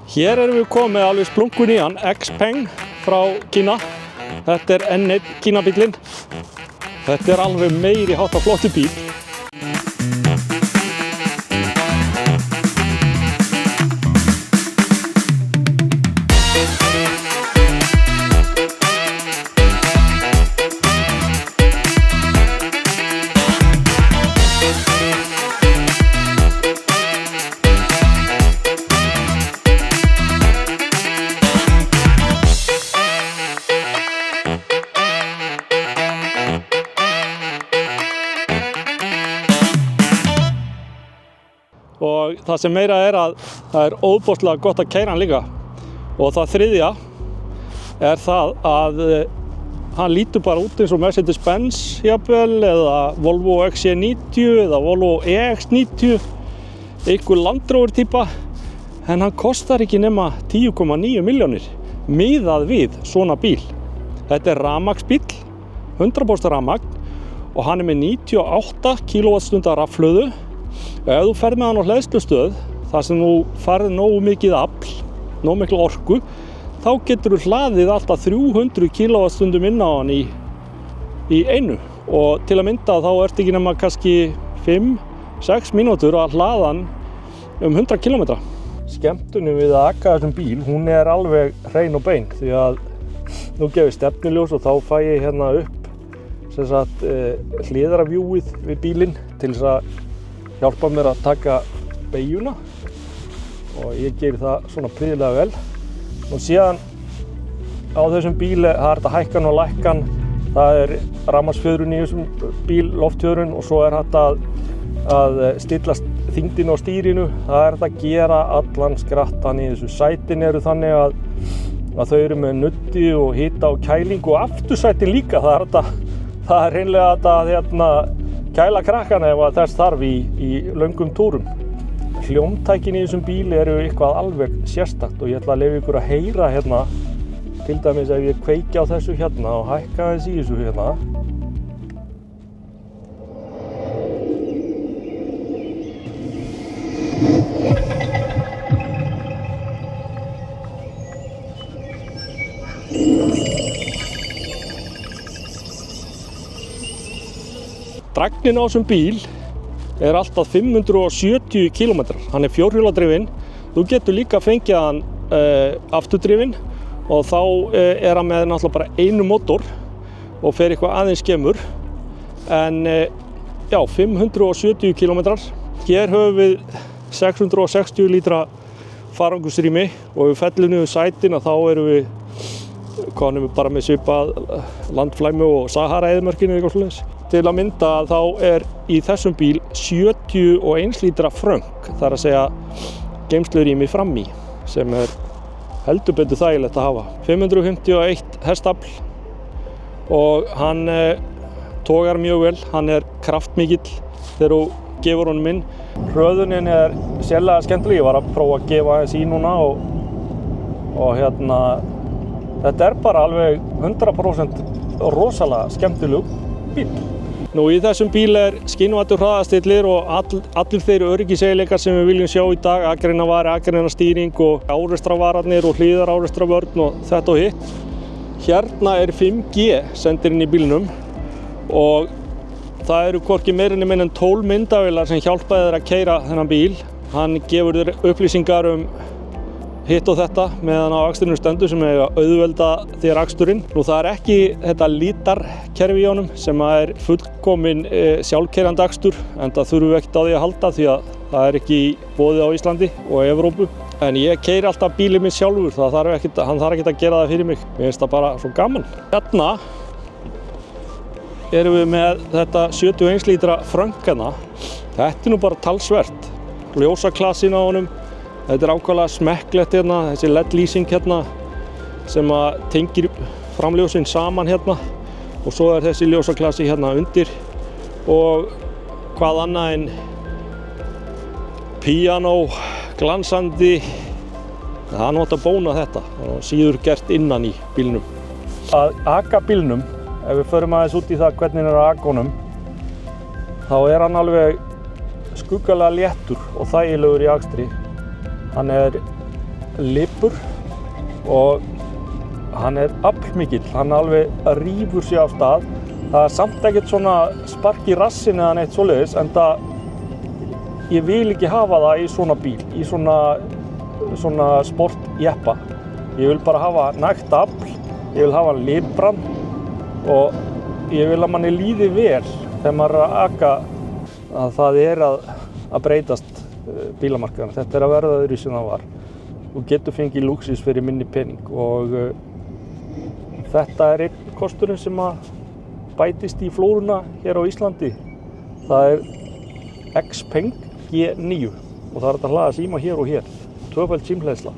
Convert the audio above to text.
Hér erum við komið alveg splunkun í hann, Xpeng frá Kína. Þetta N1 Kínabíllinn. Þetta alveg meiri hátta flottur bíll. Og það sem meira að það óbóðslega gott að keyra hann líka. Og það þriðja það að hann lítur bara út eins og Mercedes-Benz jafnvel, eða Volvo XC90 eða Volvo EX90, einhver Land Rover típa, en hann kostar ekki nema 10,9 milljónir miðað við svona bíl. Þetta rafmagnsbíll, 100% rafmagn, og hann með 98 kWh rafhlöðu. Ef þú ferð með hann á hleðslustöð, þar sem þú farið nógu mikið afl, nógu mikil orku, þá getur þú hlaðið alltaf 300 kWh inn á hann í einu. Og til að mynda þá ertu ekki nema kannski 5-6 mínútur að hlaða hann 100 km. Skemmtunin við að aka þessum bíl, hún alveg hrein og bein, því að nú gefur stefnuljós og þá fæ ég hérna upp hliðarafjúið við bílinn til þess að hjálpa mér að taka beygjuna, og ég geri það svona prýðilega vel. Og síðan á þessum bíl það hægt að hækka hann og lækka hann. Það rafmagnsfjöðrun í þessum bíl, loftfjöðrun, og svo hægt að stilla þyngdin á stýrinu. Það hægt að gera allan skrattan í þessu. Sætin þannig að þau með nuddi og hita og kælingu, og aftursætin líka. Það hreinlega að kæla krakkana ef þess þarf í löngum túrum. Hljómtækin í þessum bíl eitthvað alveg sérstakt, og ég ætla að leyfa ykkur að heyra hérna, til dæmis ef ég kveiki á þessu hérna og hækka aðeins í þessu hérna. Dragnin á þessum bíl alltaf 570 km. Hann fjórhjóladrifinn. Þú getur líka fengið hann afturdrifinn, og þá hann með náttúrulega bara einu mótor og fer eitthvað aðeins skemmur. En já, 570 km. Hér höfum við 660 lítra farangursrými, og við fellum niður sætin, þá erum við bara með svipað landflæmi og Sahara-eyðimörkinni eitthvað svoleiðis. Til að mynda þá í þessum bíl 71 lítra frönk, það að segja geymslurými fram í, sem heldur betur þægilegt að hafa. 551 hestafl, og hann togar mjög vel, hann kraftmikill þegar þú gefur honum inn. Hröðunin sérlega skemmtileg, ég var að prófa að gefa aðeins í núna, og hérna, þetta bara alveg 100% rosalega skemmtileg bíl. Nú í þessum bíl skynvæddur hraðastillir og allir þeir öryggiseiginleikar sem við viljum sjá í dag, akreinar akreinar og árekstrarvararnir og hliðarárekstrarvörn og þetta og hitt. Hérna 5G sendir inn í bílnum, og það hvorki meira né minna en 12 myndavélar sem hjálpa þér að keyra þennan bíl. Hann gefur þér upplýsingar hitt og þetta meðan á akstrinum stendur, sem auðvelda þér aksturinn. Nú það ekki þetta lítarkerfi í honum sem fullkomin sjálfkeyrandi akstur, en það þurfum við ekkert á því að halda, því að það ekki í boði á Íslandi og Evrópu. En ég keyri alltaf bílinn minn sjálfur, hann þarf ekkert að gera það fyrir mig. Mér finnst það bara svo gaman. Hérna erum við með þetta 71 lítra frönk. Þetta nú bara talsvert. Ljósaklassin á honum. Þetta ákvæmlega smekklegt hérna, þessi LED-lýsing hérna, sem tengir framljósin saman hérna, og svo þessi ljósaklassi hérna undir, og hvað annað en píanó, glansandi. Það nota að bóna þetta, og síður gert innan í bílnum. Að aka bílnum, ef við förum aðeins út í það hvernig að aka honum, þá hann alveg skuggalega léttur og þægilegur í akstri. Hann lipur og hann aflmikill, hann alveg rífur sig af stað. Það samt ekkert svona spark í rassinn eða neitt svoleiðis, en ég vil ekki hafa það í svona bíl, í svona sportjeppa. Ég vil bara hafa nægt afl, ég vil hafa lipran og ég vil að manni líði vel þegar maður að aka að það að breytast bílamarkaðurinn. Þetta að verða öðru sem það var. Þú getur fengið lúxus fyrir minni pening og þetta einn kosturinn sem að bætist í flóruna hér á Íslandi. Það Xpeng G9 og það hægt að hlaða síma hér og hér. 2-fæld símhleðsla.